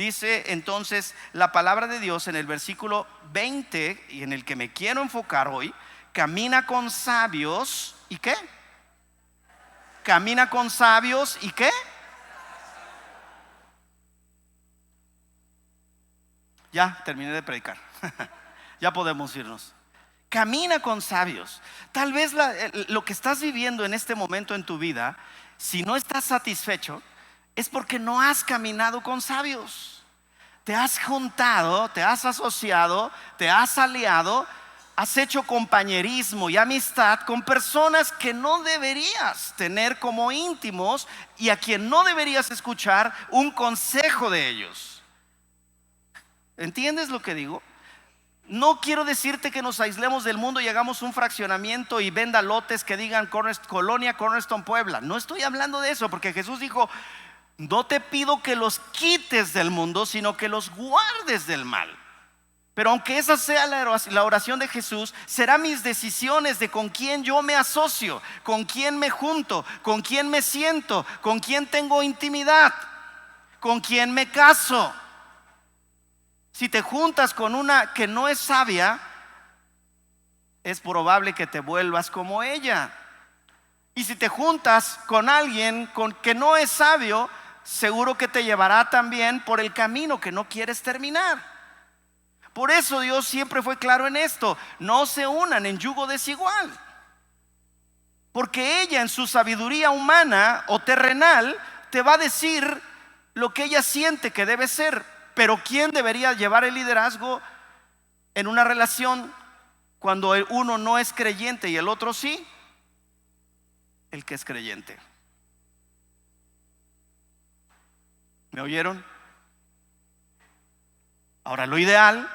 Dice entonces la palabra de Dios en el versículo 20, y en el que me quiero enfocar hoy: camina con sabios. ¿Y qué? Camina con sabios. ¿Y qué? Ya terminé de predicar. Ya podemos irnos. Camina con sabios. Tal vez lo que estás viviendo en este momento en tu vida, si no estás satisfecho, es porque no has caminado con sabios. Te has juntado, te has asociado, te has aliado, has hecho compañerismo y amistad con personas que no deberías tener como íntimos y a quien no deberías escuchar un consejo de ellos. ¿Entiendes lo que digo? No quiero decirte que nos aislemos del mundo y hagamos un fraccionamiento y venda lotes que digan Colonia Cornerstone Puebla. No estoy hablando de eso, porque Jesús dijo: no te pido que los quites del mundo, sino que los guardes del mal. Pero aunque esa sea la oración de Jesús, serán mis decisiones de con quién yo me asocio, con quién me junto, con quién me siento, con quién tengo intimidad, con quién me caso. Si te juntas con una que no es sabia, es probable que te vuelvas como ella. Y si te juntas con alguien que no es sabio, seguro que te llevará también por el camino que no quieres terminar. Por eso Dios siempre fue claro en esto: no se unan en yugo desigual. Porque ella, en su sabiduría humana o terrenal, te va a decir lo que ella siente que debe ser. Pero ¿quién debería llevar el liderazgo en una relación cuando uno no es creyente y el otro sí? El que es creyente. ¿Me oyeron? Ahora, lo ideal,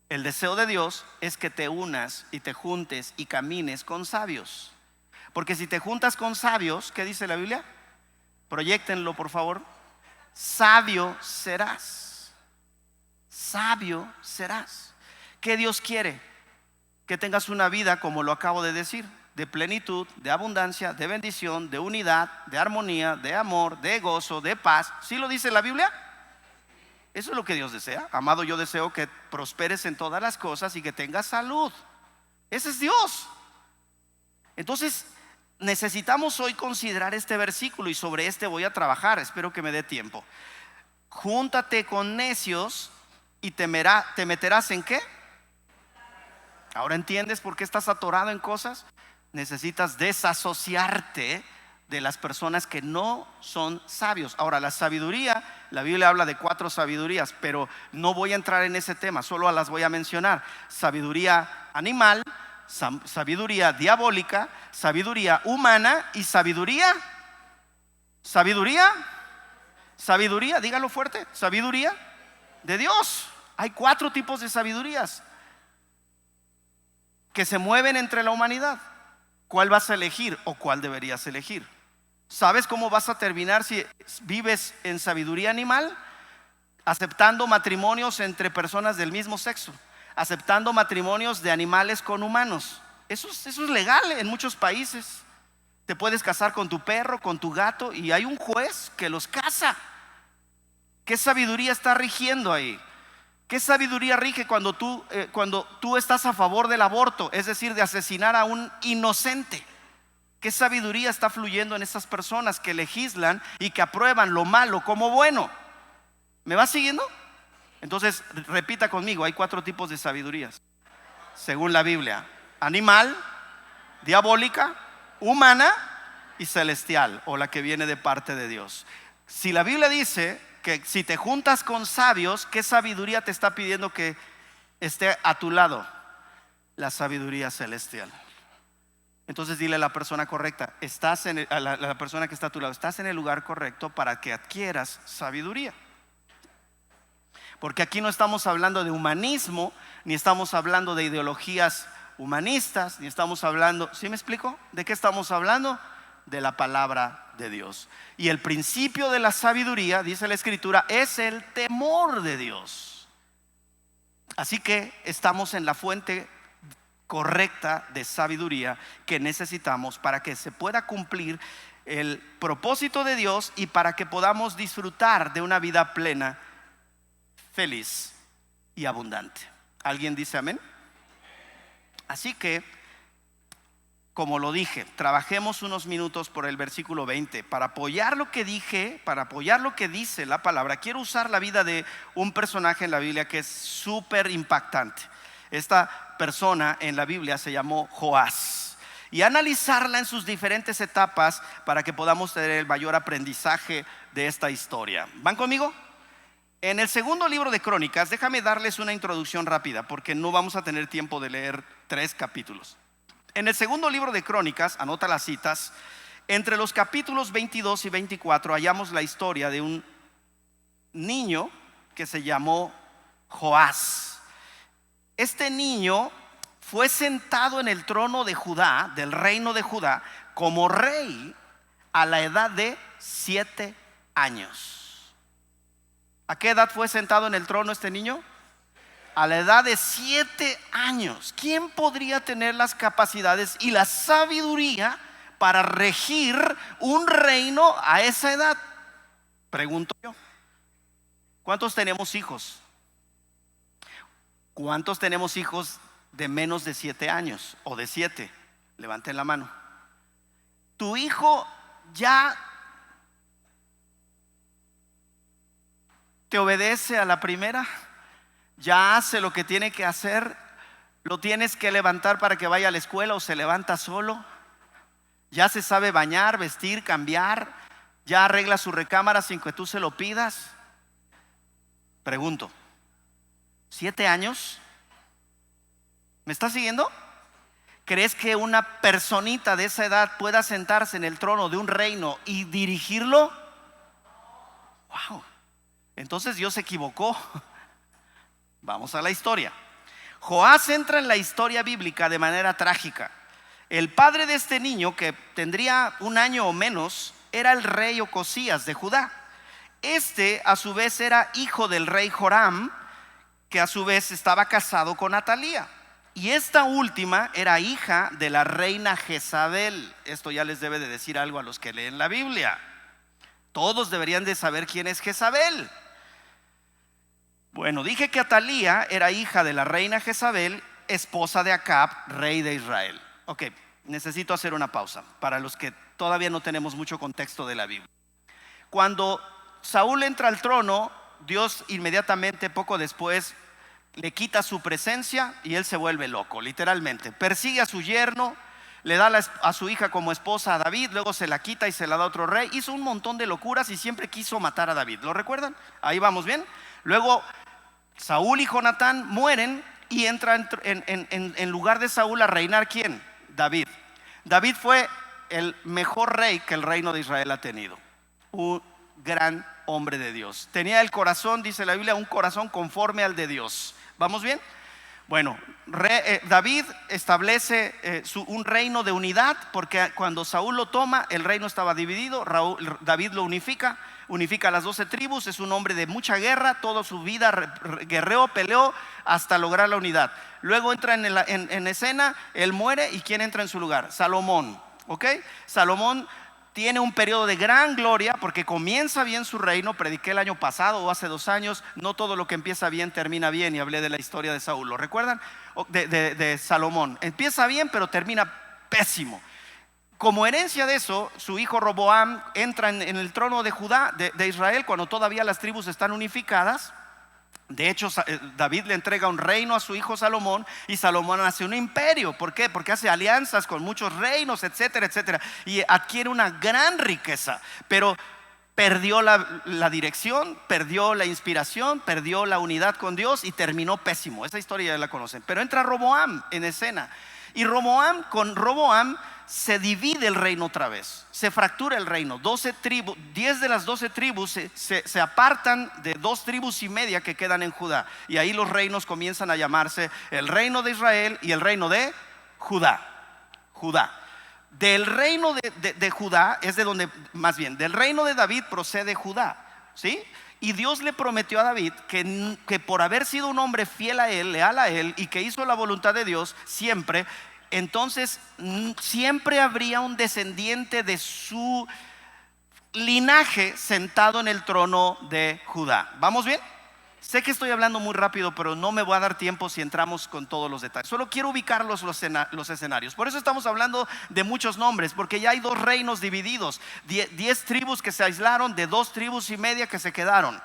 el deseo de Dios, es que te unas y te juntes y camines con sabios. Porque si te juntas con sabios, ¿qué dice la Biblia? Proyéctenlo, por favor. Sabio serás. Sabio serás. ¿Qué Dios quiere? Que tengas una vida, como lo acabo de decir, de plenitud, de abundancia, de bendición, de unidad, de armonía, de amor, de gozo, de paz. ¿Sí lo dice la Biblia? Eso es lo que Dios desea. Amado, yo deseo que prosperes en todas las cosas y que tengas salud. Ese es Dios. Entonces necesitamos hoy considerar este versículo, y sobre este voy a trabajar. Espero que me dé tiempo. Júntate con necios y te meterás ¿en qué? Ahora entiendes por qué estás atorado en cosas. Necesitas desasociarte de las personas que no son sabios. Ahora, la sabiduría, la Biblia habla de 4 sabidurías, pero no voy a entrar en ese tema, solo las voy a mencionar: sabiduría animal, sabiduría diabólica, sabiduría humana y sabiduría, dígalo fuerte, sabiduría de Dios. Hay 4 tipos de sabidurías que se mueven entre la humanidad. ¿Cuál vas a elegir o cuál deberías elegir? ¿Sabes cómo vas a terminar si vives en sabiduría animal? Aceptando matrimonios entre personas del mismo sexo, aceptando matrimonios de animales con humanos. Eso es legal en muchos países. Te puedes casar con tu perro, con tu gato, y hay un juez que los casa. ¿Qué sabiduría está rigiendo ahí? ¿Qué sabiduría rige cuando tú estás a favor del aborto, es decir, de asesinar a un inocente? ¿Qué sabiduría está fluyendo en esas personas que legislan y que aprueban lo malo como bueno? ¿Me va siguiendo? Entonces, repita conmigo: hay 4 tipos de sabidurías según la Biblia: animal, diabólica, humana y celestial, o la que viene de parte de Dios. Si la Biblia dice que si te juntas con sabios, ¿qué sabiduría te está pidiendo que esté a tu lado? La sabiduría celestial. Entonces dile a la persona correcta, a la persona que está a tu lado: estás en el lugar correcto para que adquieras sabiduría. Porque aquí no estamos hablando de humanismo, ni estamos hablando de ideologías humanistas, ni estamos hablando, ¿sí me explico? ¿De qué estamos hablando? De la palabra de Dios. Y el principio de la sabiduría, dice la Escritura, es el temor de Dios. Así que estamos en la fuente correcta de sabiduría que necesitamos para que se pueda cumplir el propósito de Dios y para que podamos disfrutar de una vida plena feliz y abundante. ¿Alguien dice amén? Así que, como lo dije, trabajemos unos minutos por el versículo 20 para apoyar lo que dije, para apoyar lo que dice la palabra. Quiero usar la vida de un personaje en la Biblia que es súper impactante. Esta persona en la Biblia se llamó Joás, y analizarla en sus diferentes etapas para que podamos tener el mayor aprendizaje de esta historia. ¿Van conmigo? En el segundo libro de Crónicas, déjame darles una introducción rápida porque no vamos a tener tiempo de leer 3 capítulos. En el segundo libro de Crónicas, anota las citas, entre los capítulos 22 y 24 hallamos la historia de un niño que se llamó Joás. Este niño fue sentado en el trono de Judá, del reino de Judá, como rey a la edad de 7 años. ¿A qué edad fue sentado en el trono este niño? A la edad de 7 años. ¿Quién podría tener las capacidades y la sabiduría para regir un reino a esa edad? Pregunto yo. ¿Cuántos tenemos hijos? ¿Cuántos tenemos hijos de menos de 7 años o de 7? Levanten la mano. ¿Tu hijo ya te obedece a la primera? ¿Ya hace lo que tiene que hacer? ¿Lo tienes que levantar para que vaya a la escuela o se levanta solo? ¿Ya se sabe bañar, vestir, cambiar? ¿Ya arregla su recámara sin que tú se lo pidas? Pregunto, 7 años. ¿Me estás siguiendo? ¿Crees que una personita de esa edad pueda sentarse en el trono de un reino y dirigirlo? Wow. Entonces Dios se equivocó. Vamos a la historia. Joás entra en la historia bíblica de manera trágica. El padre de este niño, que tendría 1 año o menos, era el rey Ocosías de Judá. Este a su vez era hijo del rey Joram, que a su vez estaba casado con Atalía. Y esta última era hija de la reina Jezabel. Esto ya les debe de decir algo a los que leen la Biblia. Todos deberían de saber quién es Jezabel. Bueno, dije que Atalía era hija de la reina Jezabel, esposa de Acab, rey de Israel. Ok, necesito hacer una pausa para los que todavía no tenemos mucho contexto de la Biblia. Cuando Saúl entra al trono, Dios inmediatamente, poco después, le quita su presencia y él se vuelve loco, literalmente. Persigue a su yerno, le da a su hija como esposa a David, luego se la quita y se la da a otro rey. Hizo un montón de locuras y siempre quiso matar a David. ¿Lo recuerdan? Ahí vamos bien. Luego Saúl y Jonatán mueren y entra en lugar de Saúl a reinar ¿quién? David. David fue el mejor rey que el reino de Israel ha tenido. Un gran hombre de Dios. Tenía el corazón, dice la Biblia, un corazón conforme al de Dios. ¿Vamos bien? Bueno, David establece un reino de unidad, porque cuando Saúl lo toma, el reino estaba dividido. David lo unifica las 12 tribus. Es un hombre de mucha guerra, toda su vida guerreó, peleó hasta lograr la unidad. Luego entra en escena, él muere, y ¿quién entra en su lugar? Salomón. ¿Ok? Salomón tiene un periodo de gran gloria porque comienza bien su reino. Prediqué el año pasado o hace 2 años, no todo lo que empieza bien termina bien, y hablé de la historia de Saúl. ¿Lo recuerdan? De Salomón. Empieza bien pero termina pésimo. Como herencia de eso, su hijo Roboam entra en el trono de Judá, de Israel, cuando todavía las tribus están unificadas. De hecho, David le entrega un reino a su hijo Salomón, y Salomón hace un imperio. ¿Por qué? Porque hace alianzas con muchos reinos, etcétera, etcétera, y adquiere una gran riqueza. Pero perdió la dirección, perdió la inspiración, perdió la unidad con Dios y terminó pésimo. Esa historia ya la conocen. Pero entra Roboam en escena, y con Roboam se divide el reino otra vez, se fractura el reino. 10 de las 12 tribus se apartan de 2 tribus y media que quedan en Judá, y ahí los reinos comienzan a llamarse el reino de Israel y el reino de Judá. Del reino de Judá es de donde, más bien, del reino de David procede Judá, ¿sí? Y Dios le prometió a David que por haber sido un hombre fiel a él, leal a él, y que hizo la voluntad de Dios siempre, entonces siempre habría un descendiente de su linaje sentado en el trono de Judá. ¿Vamos bien? Sé que estoy hablando muy rápido, pero no me voy a dar tiempo si entramos con todos los detalles. Solo quiero ubicar los escenarios. Por eso estamos hablando de muchos nombres, porque ya hay dos reinos divididos, 10 tribus que se aislaron, de 2 tribus y media que se quedaron.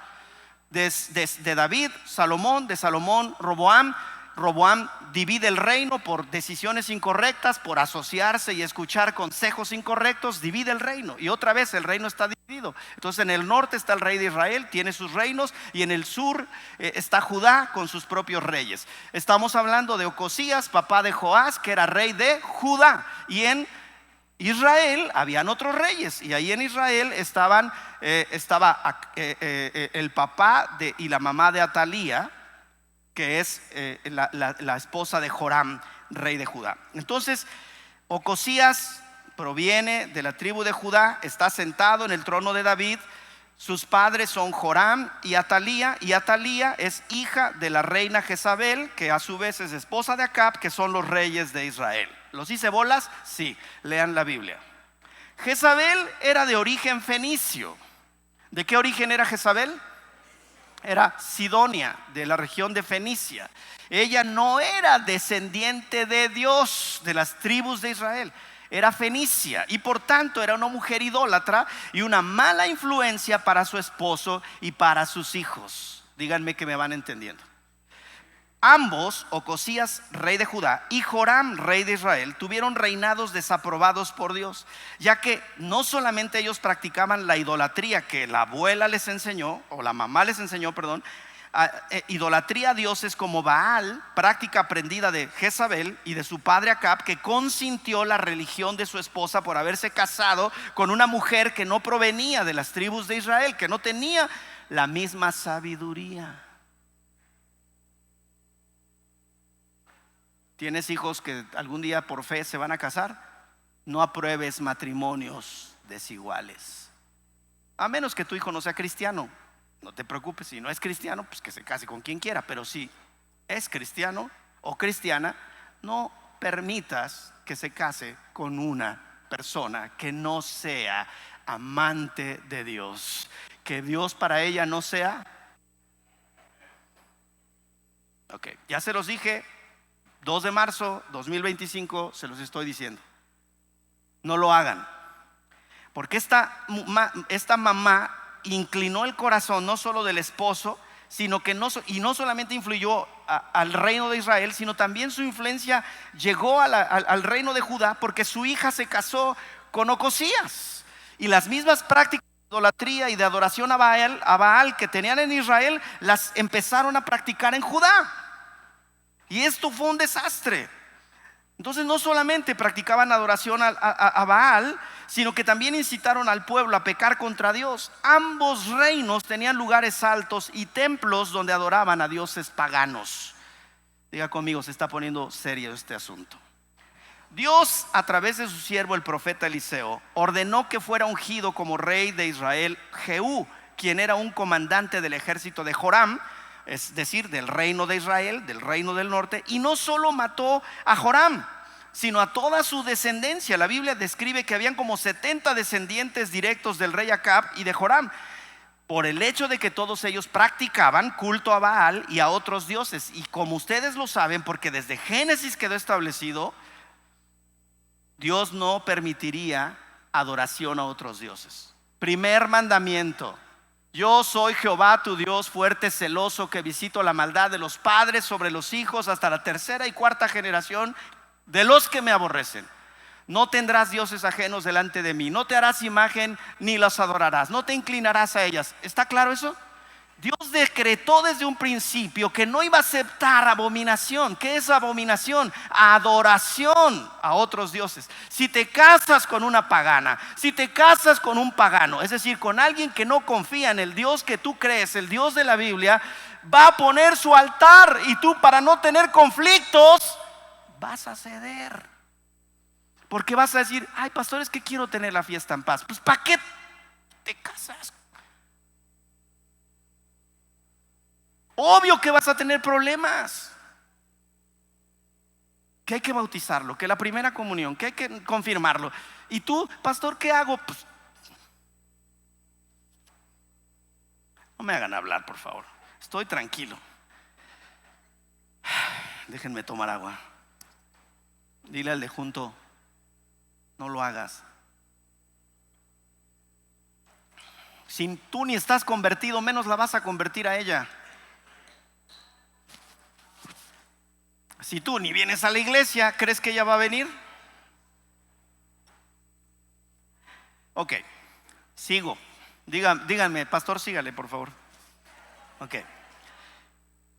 De David, Salomón, de Salomón, Roboam. Roboam divide el reino por decisiones incorrectas, por asociarse y escuchar consejos incorrectos, divide el reino. Y otra vez el reino está dividido. Entonces en el norte está el rey de Israel, tiene sus reinos, y en el sur está Judá con sus propios reyes. Estamos hablando de Ocosías, papá de Joás, que era rey de Judá. Y en Israel habían otros reyes, y ahí en Israel estaba el papá y la mamá de Atalía, que es la esposa de Joram, rey de Judá. Entonces Ocosías proviene de la tribu de Judá, está sentado en el trono de David. Sus padres son Joram y Atalía es hija de la reina Jezabel, que a su vez es esposa de Acab, que son los reyes de Israel. ¿Los hice bolas? Sí, lean la Biblia. Jezabel era de origen fenicio. ¿De qué origen era Jezabel? Era Sidonia, de la región de Fenicia. Ella no era descendiente de Dios, de las tribus de Israel. Era fenicia, y por tanto era una mujer idólatra y una mala influencia para su esposo y para sus hijos. Díganme que me van entendiendo. Ambos, Ocosías, rey de Judá, y Joram, rey de Israel, tuvieron reinados desaprobados por Dios, ya que no solamente ellos practicaban la idolatría que la abuela les enseñó, o la mamá les enseñó, perdón, idolatría a dioses como Baal, práctica aprendida de Jezabel y de su padre Acab, que consintió la religión de su esposa por haberse casado con una mujer que no provenía de las tribus de Israel, que no tenía la misma sabiduría. ¿Tienes hijos que algún día por fe se van a casar? No apruebes matrimonios desiguales, a menos que tu hijo no sea cristiano. No te preocupes, si no es cristiano, pues que se case con quien quiera. Pero si es cristiano o cristiana, no permitas que se case con una persona que no sea amante de Dios, que Dios para ella no sea. Ok, ya se los dije. 2 de marzo 2025, se los estoy diciendo. No lo hagan, porque esta mamá inclinó el corazón no solo del esposo, sino que no solamente influyó al reino de Israel, sino también su influencia llegó al reino de Judá, porque su hija se casó con Ocosías, y las mismas prácticas de idolatría y de adoración a Baal que tenían en Israel, las empezaron a practicar en Judá. Y esto fue un desastre. Entonces no solamente practicaban adoración a Baal, sino que también incitaron al pueblo a pecar contra Dios. Ambos reinos tenían lugares altos y templos donde adoraban a dioses paganos. Diga conmigo, se está poniendo serio este asunto. Dios, a través de su siervo el profeta Eliseo, ordenó que fuera ungido como rey de Israel Jehú, quien era un comandante del ejército de Joram, es decir, del reino de Israel, del reino del norte. Y no solo mató a Joram, sino a toda su descendencia. La Biblia describe que habían como 70 descendientes directos del rey Acab y de Joram, por el hecho de que todos ellos practicaban culto a Baal y a otros dioses. Y como ustedes lo saben, porque desde Génesis quedó establecido, Dios no permitiría adoración a otros dioses. Primer mandamiento: yo soy Jehová tu Dios, fuerte, celoso, que visito la maldad de los padres sobre los hijos hasta la 3ª y 4ª generación de los que me aborrecen. No tendrás dioses ajenos delante de mí, no te harás imagen ni las adorarás, no te inclinarás a ellas. ¿Está claro eso? Dios decretó desde un principio que no iba a aceptar abominación. ¿Qué es abominación? Adoración a otros dioses. Si te casas con una pagana, si te casas con un pagano, es decir, con alguien que no confía en el Dios que tú crees, el Dios de la Biblia, va a poner su altar, y tú, para no tener conflictos, vas a ceder. Porque vas a decir: ay, pastor, es que quiero tener la fiesta en paz. Pues ¿para qué te casas? Obvio que vas a tener problemas. Que hay que bautizarlo, que la primera comunión, que hay que confirmarlo. Y tú, pastor, ¿qué hago? Pues, no me hagan hablar, por favor. Estoy tranquilo. Déjenme tomar agua. Dile al de junto, no lo hagas. Si tú ni estás convertido, menos la vas a convertir a ella. Si tú ni vienes a la iglesia, ¿crees que ella va a venir? Ok, sigo. Díganme, pastor, sígale, por favor. Ok.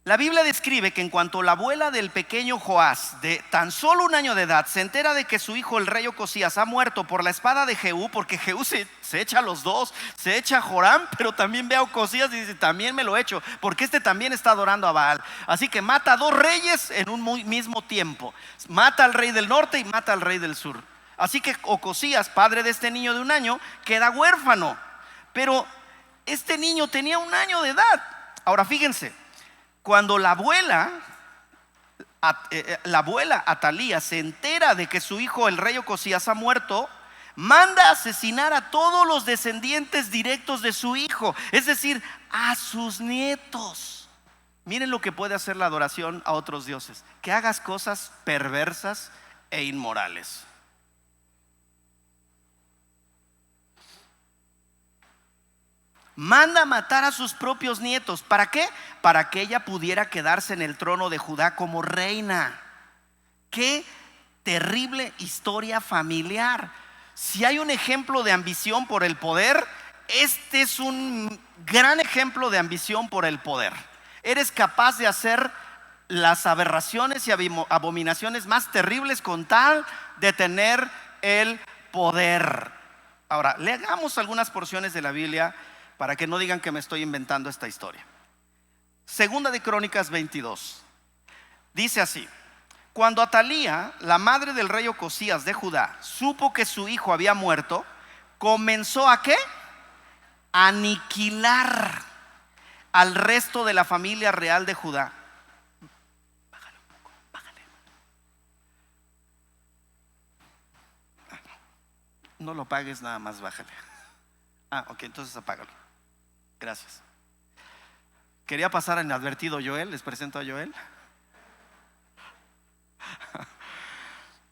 La Biblia describe que en cuanto la abuela del pequeño Joás, de tan solo 1 año de edad, se entera de que su hijo el rey Ocosías ha muerto por la espada de Jehú, porque Jehú se echa a los dos, se echa a Joram, pero también ve a Ocosías y dice, también me lo echo, porque este también está adorando a Baal. Así que mata a 2 reyes en un mismo tiempo. Mata al rey del norte y mata al rey del sur. Así que Ocosías, padre de este niño de 1 año, queda huérfano. Pero este niño tenía 1 año de edad. Ahora fíjense, cuando la abuela Atalía se entera de que su hijo el rey Ocosías ha muerto, manda a asesinar a todos los descendientes directos de su hijo, es decir, a sus nietos. Miren lo que puede hacer la adoración a otros dioses: que hagas cosas perversas e inmorales. Manda a matar a sus propios nietos. ¿Para qué? Para que ella pudiera quedarse en el trono de Judá como reina. Qué terrible historia familiar. Si hay un ejemplo de ambición por el poder, este es un gran ejemplo de ambición por el poder. Eres capaz de hacer las aberraciones y abominaciones más terribles con tal de tener el poder. Ahora, leamos algunas porciones de la Biblia para que no digan que me estoy inventando esta historia. Segunda de Crónicas 22 dice así: cuando Atalía, la madre del rey Ocosías de Judá, supo que su hijo había muerto, comenzó ¿a qué? A aniquilar al resto de la familia real de Judá. Bájale un poco, bájale. No lo pagues, nada más bájale. Ok, entonces apágalo. Gracias. Quería pasar a inadvertido Joel. Les presento a Joel.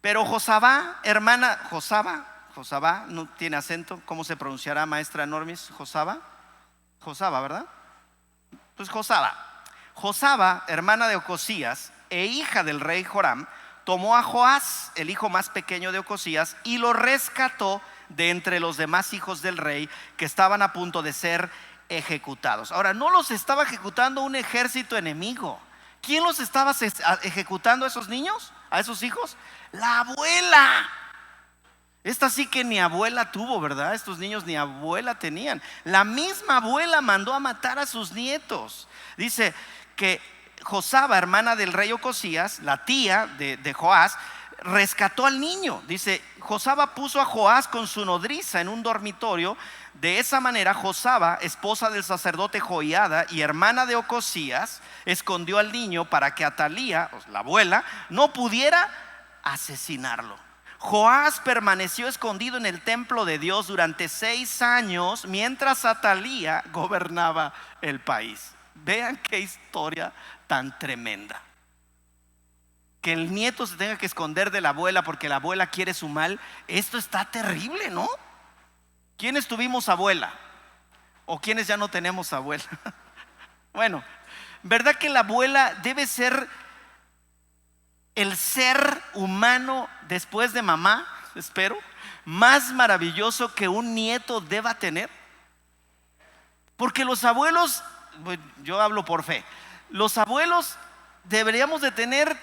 Pero Josabá, hermana, Josabá, no tiene acento. ¿Cómo se pronunciará, maestra Normis? Josabá, ¿verdad? Pues Josabá, hermana de Ocosías e hija del rey Joram, tomó a Joás, el hijo más pequeño de Ocosías, y lo rescató de entre los demás hijos del rey que estaban a punto de ser ejecutados. Ahora, no los estaba ejecutando un ejército enemigo. ¿Quién los estaba ejecutando a esos niños, a esos hijos? La abuela. Esta sí que ni abuela tuvo, ¿verdad? Estos niños ni abuela tenían. La misma abuela mandó a matar a sus nietos. Dice que Josaba, hermana del rey Ocosías, la tía de Joás, rescató al niño. Dice, Josaba puso a Joás con su nodriza en un dormitorio. De esa manera Josaba, esposa del sacerdote Joiada y hermana de Ocosías, escondió al niño para que Atalía, la abuela, no pudiera asesinarlo. Joás permaneció escondido en el templo de Dios durante 6 años mientras Atalía gobernaba el país. Vean qué historia tan tremenda. Que el nieto se tenga que esconder de la abuela porque la abuela quiere su mal. Esto está terrible, ¿no? ¿Quiénes tuvimos abuela? ¿O quiénes ya no tenemos abuela? Bueno, ¿verdad que la abuela debe ser el ser humano después de mamá, espero, más maravilloso que un nieto deba tener? Porque los abuelos, yo hablo por fe, los abuelos deberíamos de tener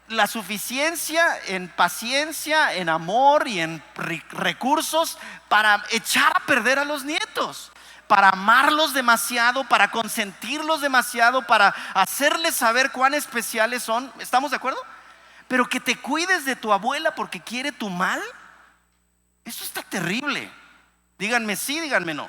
la suficiencia en paciencia, en amor y en recursos para echar a perder a los nietos, para amarlos demasiado, para consentirlos demasiado, para hacerles saber cuán especiales son. ¿Estamos de acuerdo? Pero que te cuides de tu abuela porque quiere tu mal, eso está terrible. Díganme sí, díganme no.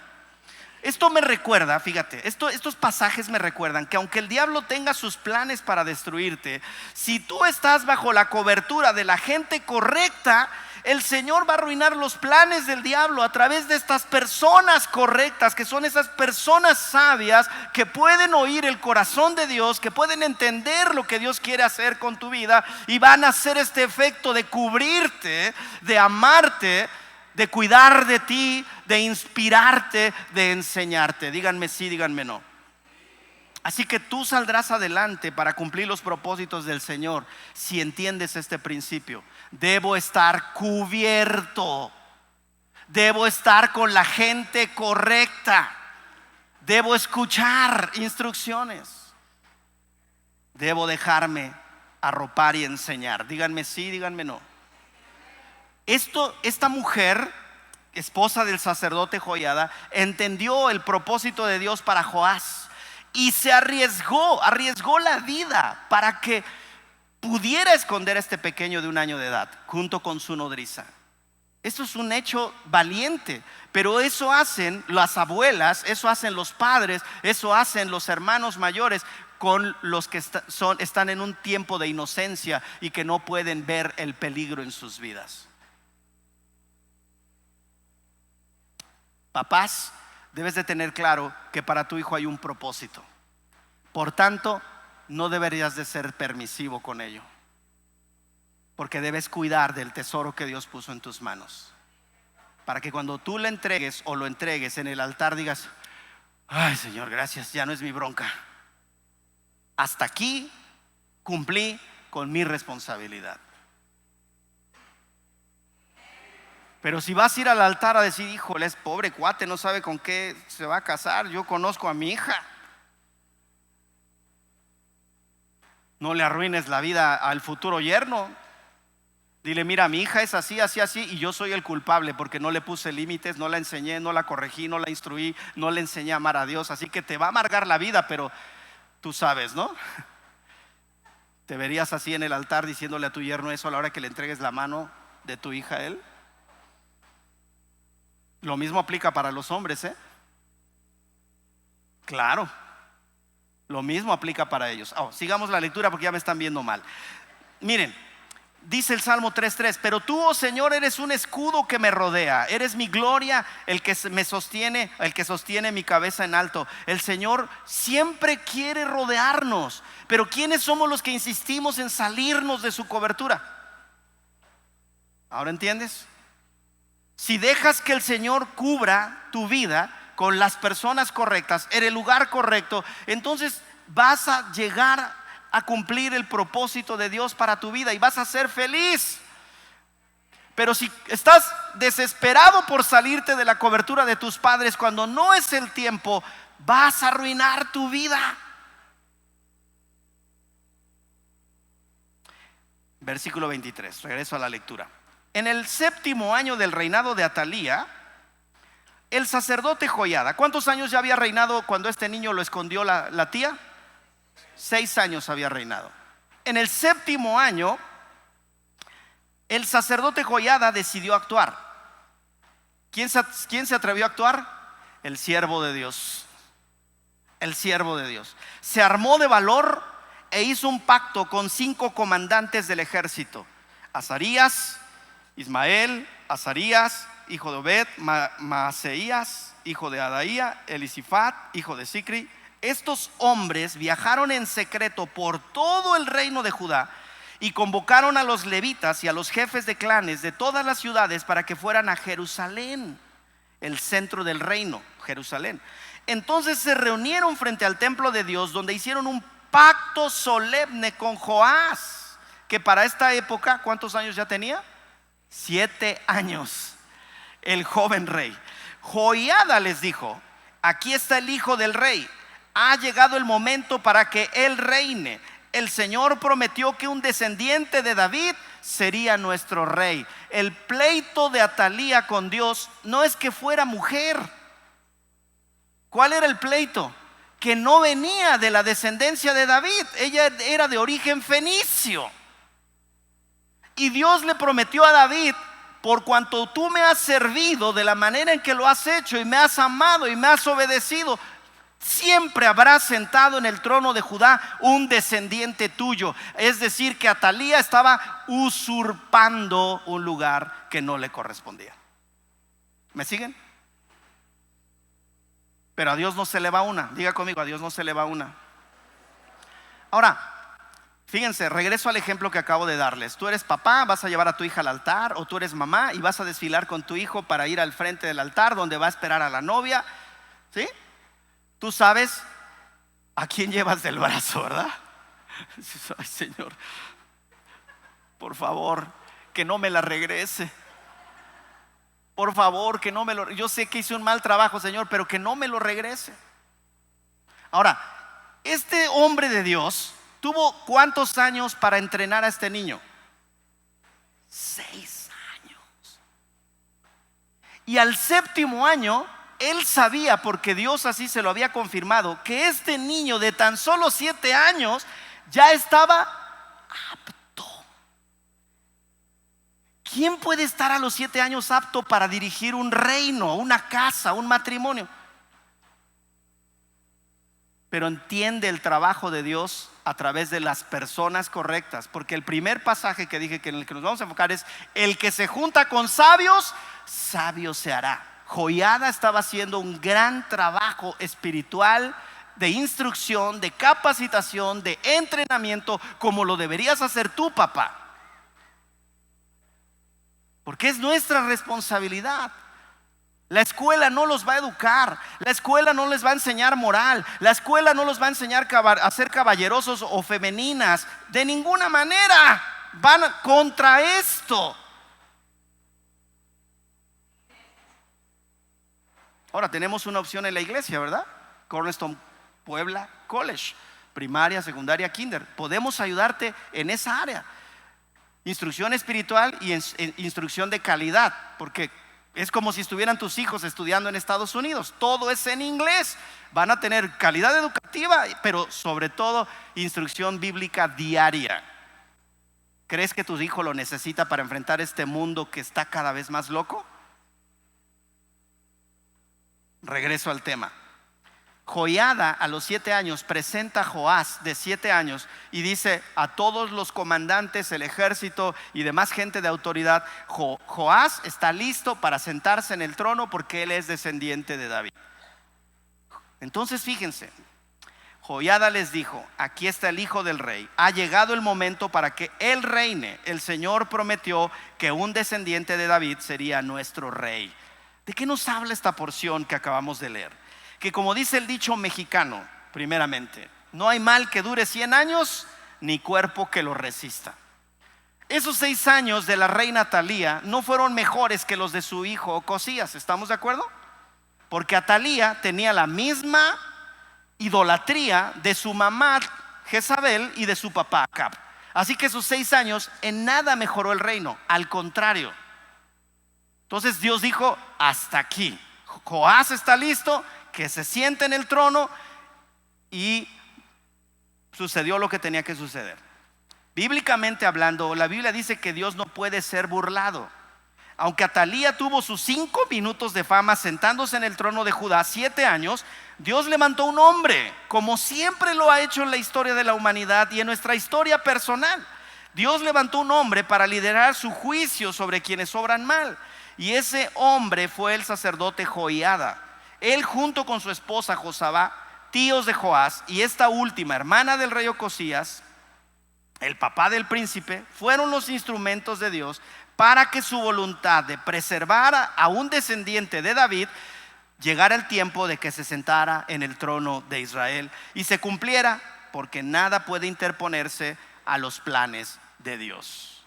Esto me recuerda, fíjate, estos pasajes me recuerdan que aunque el diablo tenga sus planes para destruirte, si tú estás bajo la cobertura de la gente correcta, El Señor va a arruinar los planes del diablo a través de estas personas correctas, que son esas personas sabias que pueden oír el corazón de Dios, que pueden entender lo que Dios quiere hacer con tu vida, y van a hacer este efecto de cubrirte, de amarte, de cuidar de ti, de inspirarte, de enseñarte. Díganme sí, díganme no. Así que tú saldrás adelante para cumplir los propósitos del Señor si entiendes este principio. Debo estar cubierto, debo estar con la gente correcta, debo escuchar instrucciones, debo dejarme arropar y enseñar. Díganme sí, díganme no. Esta mujer, esposa del sacerdote Joiada, entendió el propósito de Dios para Joás. Y se arriesgó la vida para que pudiera esconder a este pequeño de 1 año de edad junto con su nodriza. Esto es un hecho valiente, pero eso hacen las abuelas, eso hacen los padres, eso hacen los hermanos mayores con los que están en un tiempo de inocencia y que no pueden ver el peligro en sus vidas. Papás, debes de tener claro que para tu hijo hay un propósito. Por tanto, no deberías de ser permisivo con ello, porque debes cuidar del tesoro que Dios puso en tus manos, para que cuando tú le entregues o lo entregues en el altar digas: ay, Señor, gracias, ya no es mi bronca. Hasta aquí cumplí con mi responsabilidad. Pero si vas a ir al altar a decir: híjole, es pobre cuate, no sabe con qué se va a casar, yo conozco a mi hija. No le arruines la vida al futuro yerno. Dile: mira, mi hija es así, así, así, y yo soy el culpable porque no le puse límites, no la enseñé, no la corregí, no la instruí, no le enseñé a amar a Dios. Así que te va a amargar la vida, pero tú sabes, ¿no? ¿Te verías así en el altar diciéndole a tu yerno eso a la hora que le entregues la mano de tu hija a él? Lo mismo aplica para los hombres, ¿eh? Claro, lo mismo aplica para ellos. Sigamos la lectura porque ya me están viendo mal. Miren, dice el Salmo 3:3: pero tú, oh Señor, eres un escudo que me rodea, eres mi gloria, el que me sostiene, el que sostiene mi cabeza en alto. El Señor siempre quiere rodearnos, pero ¿quiénes somos los que insistimos en salirnos de su cobertura? ¿Ahora entiendes? Si dejas que el Señor cubra tu vida con las personas correctas, en el lugar correcto, entonces vas a llegar a cumplir el propósito de Dios para tu vida y vas a ser feliz. Pero si estás desesperado por salirte de la cobertura de tus padres cuando no es el tiempo, vas a arruinar tu vida. Versículo 23, regreso a la lectura. En el 7º año del reinado de Atalía, el sacerdote Joiada, ¿cuántos años ya había reinado cuando este niño lo escondió la tía? 6 años había reinado. En el 7º año, el sacerdote Joiada decidió actuar. ¿Quién se atrevió a actuar? El siervo de Dios. El siervo de Dios. Se armó de valor e hizo un pacto con 5 comandantes del ejército: Azarías, Ismael, Azarías, hijo de Obed, Maaseías, hijo de Adaía, Elisifat, hijo de Sicri. Estos hombres viajaron en secreto por todo el reino de Judá y convocaron a los levitas y a los jefes de clanes de todas las ciudades para que fueran a Jerusalén, el centro del reino, Jerusalén. Entonces se reunieron frente al templo de Dios, donde hicieron un pacto solemne con Joás, que para esta época, ¿cuántos años ya tenía? 7 años, el joven rey. Joiada les dijo: aquí está el hijo del rey, ha llegado el momento para que él reine. El Señor prometió que un descendiente de David sería nuestro rey. El pleito de Atalía con Dios no es que fuera mujer. ¿Cuál era el pleito? Que no venía de la descendencia de David, ella era de origen fenicio. Y Dios le prometió a David: por cuanto tú me has servido de la manera en que lo has hecho y me has amado y me has obedecido, siempre habrá sentado en el trono de Judá un descendiente tuyo. Es decir, que Atalía estaba usurpando un lugar que no le correspondía. ¿Me siguen? Pero a Dios no se le va una. Diga conmigo, a Dios no se le va una. Ahora, fíjense, regreso al ejemplo que acabo de darles. Tú eres papá, vas a llevar a tu hija al altar, o tú eres mamá y vas a desfilar con tu hijo para ir al frente del altar donde va a esperar a la novia. ¿Sí? Tú sabes a quién llevas del brazo, ¿verdad? Ay, Señor, por favor, que no me la regrese. Por favor, que no me lo... Yo sé que hice un mal trabajo, Señor, pero que no me lo regrese. Ahora, este hombre de Dios tuvo ¿cuántos años para entrenar a este niño? 6 años. Y al 7º año, él sabía, porque Dios así se lo había confirmado, que este niño de tan solo 7 años ya estaba apto. ¿Quién puede estar a los 7 años apto para dirigir un reino, una casa, un matrimonio? Pero entiende el trabajo de Dios a través de las personas correctas. Porque el primer pasaje que dije que en el que nos vamos a enfocar es: el que se junta con sabios, sabio se hará. Joiada estaba haciendo un gran trabajo espiritual, de instrucción, de capacitación, de entrenamiento, como lo deberías hacer tú, papá. Porque es nuestra responsabilidad. La escuela no los va a educar, la escuela no les va a enseñar moral, la escuela no los va a enseñar a ser caballerosos o femeninas. De ninguna manera van contra esto. Ahora tenemos una opción en la iglesia, ¿verdad? Cornerstone Puebla College, primaria, secundaria, kinder. Podemos ayudarte en esa área. Instrucción espiritual y instrucción de calidad, porque es como si estuvieran tus hijos estudiando en Estados Unidos. Todo es en inglés. Van a tener calidad educativa, pero sobre todo instrucción bíblica diaria. ¿Crees que tu hijo lo necesita para enfrentar este mundo que está cada vez más loco? Regreso al tema. Joiada a los 7 años presenta a Joás de 7 años y dice a todos los comandantes, el ejército y demás gente de autoridad: Joás está listo para sentarse en el trono porque él es descendiente de David. Entonces fíjense, Joiada les dijo: aquí está el hijo del rey, ha llegado el momento para que él reine. El Señor prometió que un descendiente de David sería nuestro rey. ¿De qué nos habla esta porción que acabamos de leer? Que, como dice el dicho mexicano, primeramente, no hay mal que dure 100 años, ni cuerpo que lo resista. Esos 6 años de la reina Atalía no fueron mejores que los de su hijo Ocosías. ¿Estamos de acuerdo? Porque Atalía tenía la misma idolatría de su mamá Jezabel y de su papá Acab. Así que esos 6 años en nada mejoró el reino, al contrario. Entonces Dios dijo: hasta aquí. Joás está listo, que se siente en el trono, y sucedió lo que tenía que suceder. Bíblicamente hablando, la Biblia dice que Dios no puede ser burlado. Aunque Atalía tuvo sus 5 minutos de fama sentándose en el trono de Judá 7 años, Dios levantó un hombre, como siempre lo ha hecho en la historia de la humanidad y en nuestra historia personal. Dios levantó un hombre para liderar su juicio sobre quienes obran mal, y ese hombre fue el sacerdote Joiada. Él, junto con su esposa Josabá, tíos de Joás, y esta última, hermana del rey Ocosías, el papá del príncipe, fueron los instrumentos de Dios para que su voluntad de preservar a un descendiente de David llegara el tiempo de que se sentara en el trono de Israel y se cumpliera, porque nada puede interponerse a los planes de Dios.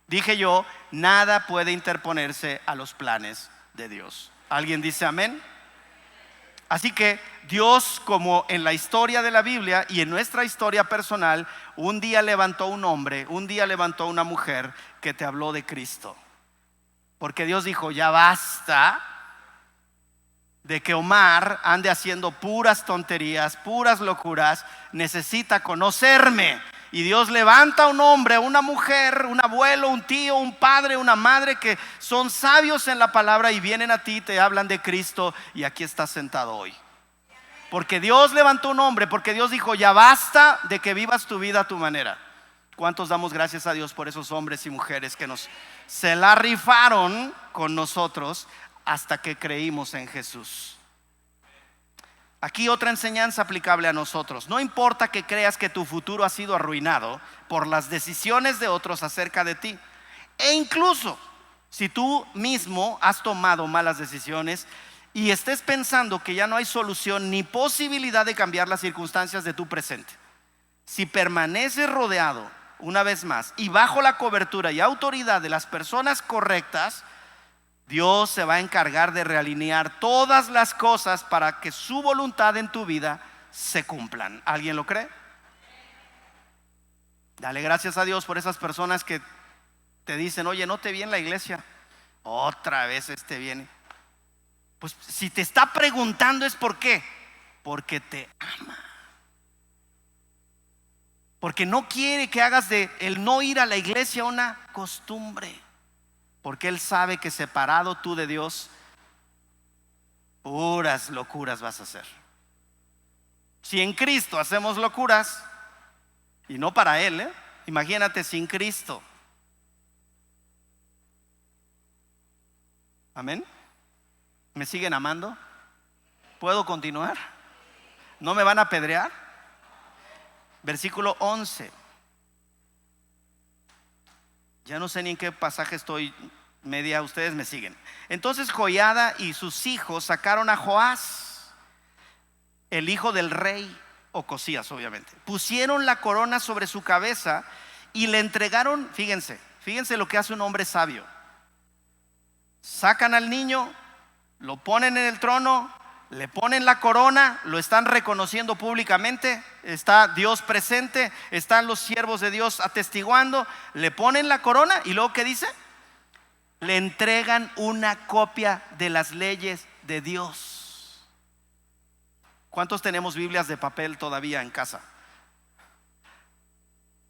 Dije yo, nada puede interponerse a los planes de Dios. ¿Alguien dice amén? Así que Dios, como en la historia de la Biblia y en nuestra historia personal, un día levantó un hombre, un día levantó una mujer que te habló de Cristo. Porque Dios dijo: ya basta de que Omar ande haciendo puras tonterías, puras locuras. Necesita conocerme. Y Dios levanta a un hombre, una mujer, un abuelo, un tío, un padre, una madre que son sabios en la palabra y vienen a ti y te hablan de Cristo, y aquí estás sentado hoy. Porque Dios levantó un hombre, porque Dios dijo, ya basta de que vivas tu vida a tu manera. ¿Cuántos damos gracias a Dios por esos hombres y mujeres que se la rifaron con nosotros hasta que creímos en Jesús? Aquí otra enseñanza aplicable a nosotros. No importa que creas que tu futuro ha sido arruinado por las decisiones de otros acerca de ti. E incluso si tú mismo has tomado malas decisiones y estés pensando que ya no hay solución ni posibilidad de cambiar las circunstancias de tu presente, si permaneces rodeado, una vez más, y bajo la cobertura y autoridad de las personas correctas, Dios se va a encargar de realinear todas las cosas para que su voluntad en tu vida se cumplan. ¿Alguien lo cree? Dale gracias a Dios por esas personas que te dicen, oye, no te vi en la iglesia. Otra vez viene. Pues si te está preguntando es ¿por qué? Porque te ama. Porque no quiere que hagas de el no ir a la iglesia una costumbre. Porque Él sabe que separado tú de Dios, puras locuras vas a hacer. Si en Cristo hacemos locuras, y no para Él, imagínate sin Cristo. Amén. ¿Me siguen amando? ¿Puedo continuar? ¿No me van a apedrear? Versículo 11. Ya no sé ni en qué pasaje estoy, media, ustedes me siguen. Entonces Joiada y sus hijos sacaron a Joás, el hijo del rey, Ocosías obviamente. Pusieron la corona sobre su cabeza y le entregaron, fíjense lo que hace un hombre sabio. Sacan al niño, lo ponen en el trono, le ponen la corona, lo están reconociendo públicamente, está Dios presente, están los siervos de Dios atestiguando, le ponen la corona y luego ¿qué dice? Le entregan una copia de las leyes de Dios. ¿Cuántos tenemos Biblias de papel todavía en casa?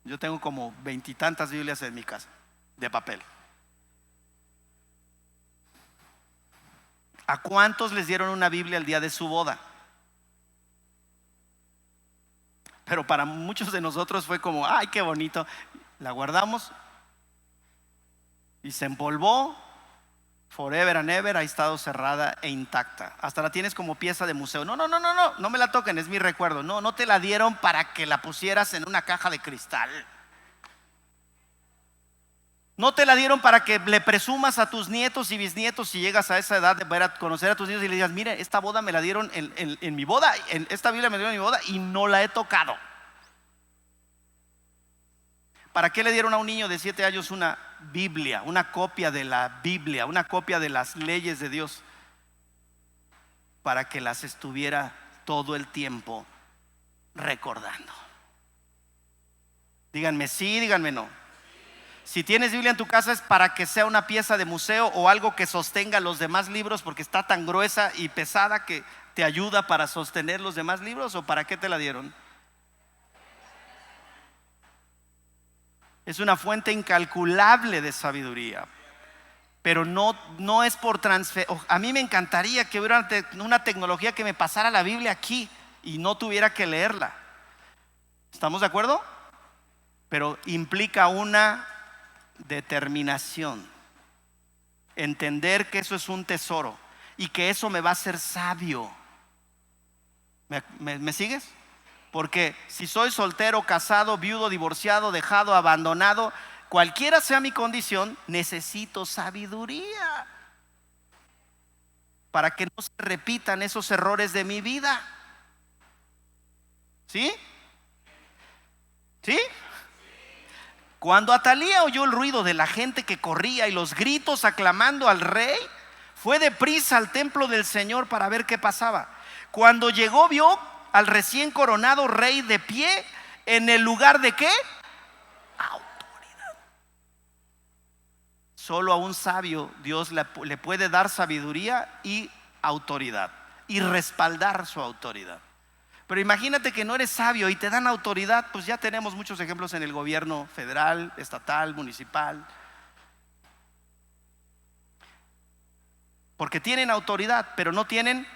Yo tengo como 20 y tantas Biblias en mi casa de papel. ¿A cuántos les dieron una Biblia el día de su boda? Pero para muchos de nosotros fue como, ay, qué bonito. La guardamos y se empolvó. Forever and ever ha estado cerrada e intacta. Hasta la tienes como pieza de museo. No me la toquen, es mi recuerdo. No te la dieron para que la pusieras en una caja de cristal. No te la dieron para que le presumas a tus nietos y bisnietos si llegas a esa edad de ver a conocer a tus nietos y le digas, mire, esta boda me la dieron en mi boda, esta Biblia me dieron en mi boda y no la he tocado. ¿Para qué le dieron a un niño de 7 años una Biblia, una copia de la Biblia, una copia de las leyes de Dios? Para que las estuviera todo el tiempo recordando. Díganme sí, díganme no. Si tienes Biblia en tu casa es para que sea una pieza de museo o algo que sostenga los demás libros porque está tan gruesa y pesada que te ayuda para sostener los demás libros, ¿o para qué te la dieron? Es una fuente incalculable de sabiduría, pero no es por transfer. A mí me encantaría que hubiera una tecnología que me pasara la Biblia aquí y no tuviera que leerla. ¿Estamos de acuerdo? Pero implica una determinación, entender que eso es un tesoro y que eso me va a hacer sabio. ¿Me sigues? Porque si soy soltero, casado, viudo, divorciado, dejado, abandonado, cualquiera sea mi condición, necesito sabiduría para que no se repitan esos errores de mi vida. ¿Sí? ¿Sí? Cuando Atalía oyó el ruido de la gente que corría y los gritos aclamando al rey, fue deprisa al templo del Señor para ver qué pasaba. Cuando llegó, vio al recién coronado rey de pie en el lugar de ¿qué? Autoridad. Solo a un sabio Dios le puede dar sabiduría y autoridad y respaldar su autoridad. Pero imagínate que no eres sabio y te dan autoridad. Pues ya tenemos muchos ejemplos en el gobierno federal, estatal, municipal. Porque tienen autoridad, pero no tienen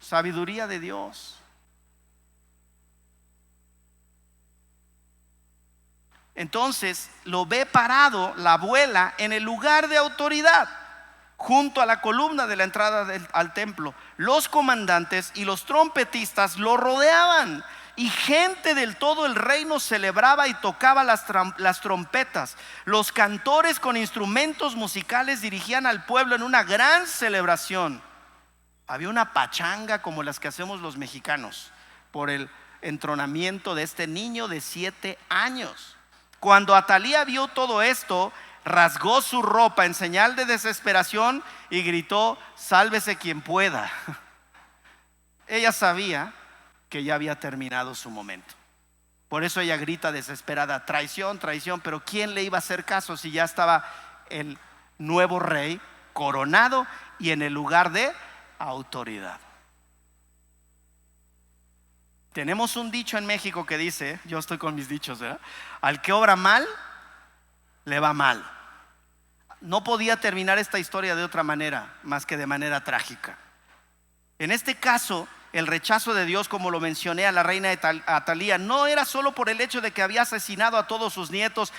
sabiduría de Dios. Entonces lo ve parado la abuela en el lugar de autoridad, junto a la columna de la entrada al templo. Los comandantes y los trompetistas lo rodeaban, y gente del todo el reino celebraba y tocaba las trompetas. Los cantores con instrumentos musicales dirigían al pueblo en una gran celebración. Había una pachanga como las que hacemos los mexicanos por el entronamiento de este niño de 7 años. Cuando Atalía vio todo esto, rasgó su ropa en señal de desesperación y gritó: sálvese quien pueda. Ella sabía que ya había terminado su momento. Por eso ella grita desesperada: traición, traición. Pero ¿quién le iba a hacer caso si ya estaba el nuevo rey coronado y en el lugar de autoridad? Tenemos un dicho en México que dice, yo estoy con mis dichos, ¿verdad? Al que obra mal, le va mal. No podía terminar esta historia de otra manera más que de manera trágica. En este caso, el rechazo de Dios, como lo mencioné, a la reina Atalía, no era solo por el hecho de que había asesinado a todos sus nietos